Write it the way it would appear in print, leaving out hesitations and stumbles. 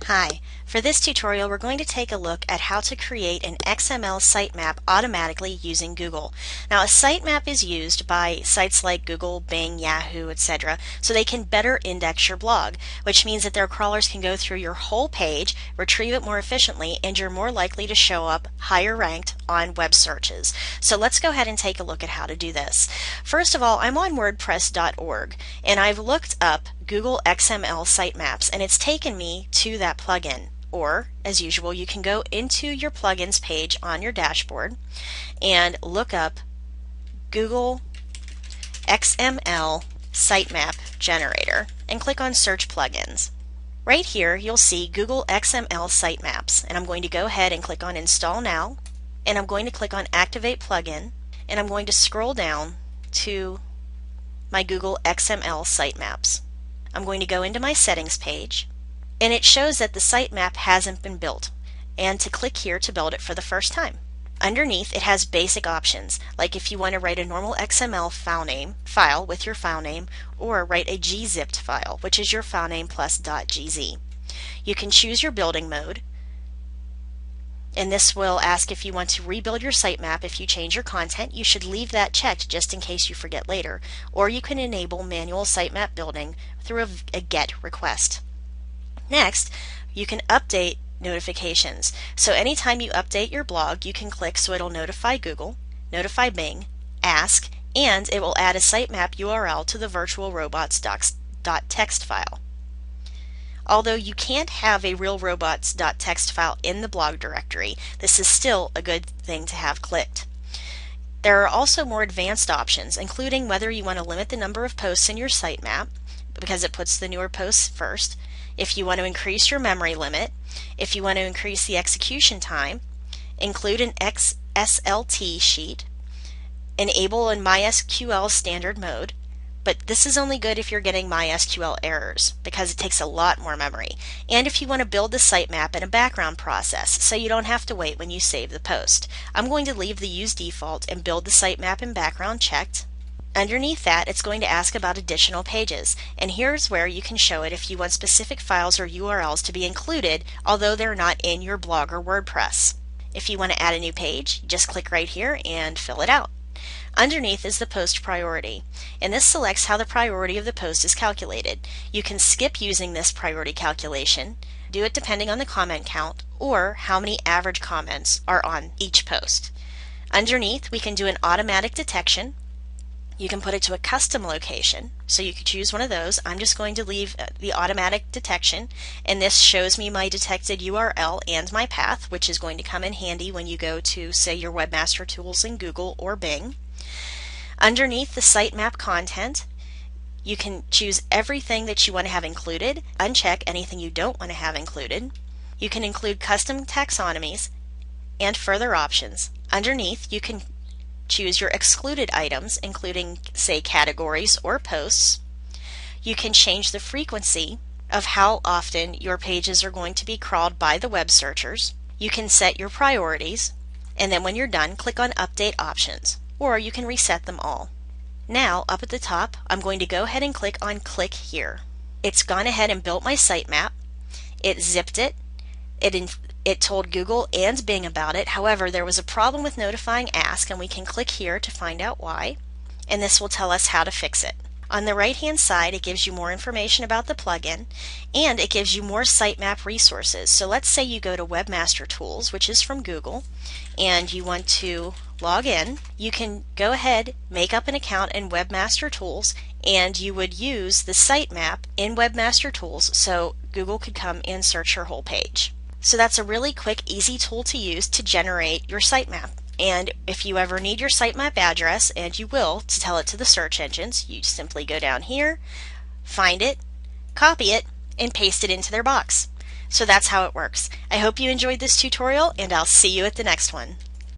Hi, for this tutorial we're going to take a look at how to create an XML sitemap automatically using Google. Now a sitemap is used by sites like Google, Bing, Yahoo, etc. so they can better index your blog, which means that their crawlers can go through your whole page, retrieve it more efficiently, and you're more likely to show up higher ranked on web searches. So let's go ahead and take a look at how to do this. First of all, I'm on WordPress.org and I've looked up Google XML Sitemaps and it's taken me to that plugin. Or, as usual, you can go into your plugins page on your dashboard and look up Google XML Sitemap Generator and click on Search Plugins. Right here you'll see Google XML Sitemaps, and I'm going to go ahead and click on Install Now, and I'm going to click on Activate Plugin, and I'm going to scroll down to my Google XML Sitemaps. I'm going to go into my settings page, and it shows that the sitemap hasn't been built, and to click here to build it for the first time. Underneath it has basic options, like if you want to write a normal XML file with your file name, or write a gzipped file, which is your file name plus .gz. You can choose your building mode, and this will ask if you want to rebuild your sitemap. If you change your content, you should leave that checked just in case you forget later, or you can enable manual sitemap building through a GET request. Next, you can update notifications. So anytime you update your blog, you can click so it'll notify Google, notify Bing, ask, and it will add a sitemap URL to the virtual robots.txt file. Although you can't have a real robots.txt file in the blog directory, this is still a good thing to have clicked. There are also more advanced options, including whether you want to limit the number of posts in your sitemap, because it puts the newer posts first, if you want to increase your memory limit, if you want to increase the execution time, include an XSLT sheet, enable in MySQL standard mode, but this is only good if you're getting MySQL errors because it takes a lot more memory, and if you want to build the sitemap in a background process so you don't have to wait when you save the post. I'm going to leave the use default and build the sitemap in background checked. Underneath that, it's going to ask about additional pages, and here's where you can show it if you want specific files or URLs to be included, although they're not in your blog or WordPress. If you want to add a new page, just click right here and fill it out. Underneath is the post priority, and this selects how the priority of the post is calculated. You can skip using this priority calculation, do it depending on the comment count, or how many average comments are on each post. Underneath, we can do an automatic detection. You can put it to a custom location, so you could choose one of those. I'm just going to leave the automatic detection, and this shows me my detected URL and my path, which is going to come in handy when you go to, say, your webmaster tools in Google or Bing. Underneath the sitemap content, you can choose everything that you want to have included, uncheck anything you don't want to have included. You can include custom taxonomies and further options. Underneath, you can choose your excluded items, including, say, categories or posts. You can change the frequency of how often your pages are going to be crawled by the web searchers. You can set your priorities, and then when you're done, click on Update Options, or you can reset them all. Now, up at the top, I'm going to go ahead and click on Click Here. It's gone ahead and built my sitemap. It zipped it. It told Google and Bing about it. However, there was a problem with notifying Ask, and we can click here to find out why, and this will tell us how to fix it. On the right hand side, it gives you more information about the plugin, and it gives you more sitemap resources. So let's say you go to Webmaster Tools, which is from Google, and you want to log in. You can go ahead, make up an account in Webmaster Tools, and you would use the sitemap in Webmaster Tools so Google could come and search your whole page. So that's a really quick, easy tool to use to generate your sitemap. And if you ever need your sitemap address, and you will, to tell it to the search engines, you simply go down here, find it, copy it, and paste it into their box. So that's how it works. I hope you enjoyed this tutorial, and I'll see you at the next one.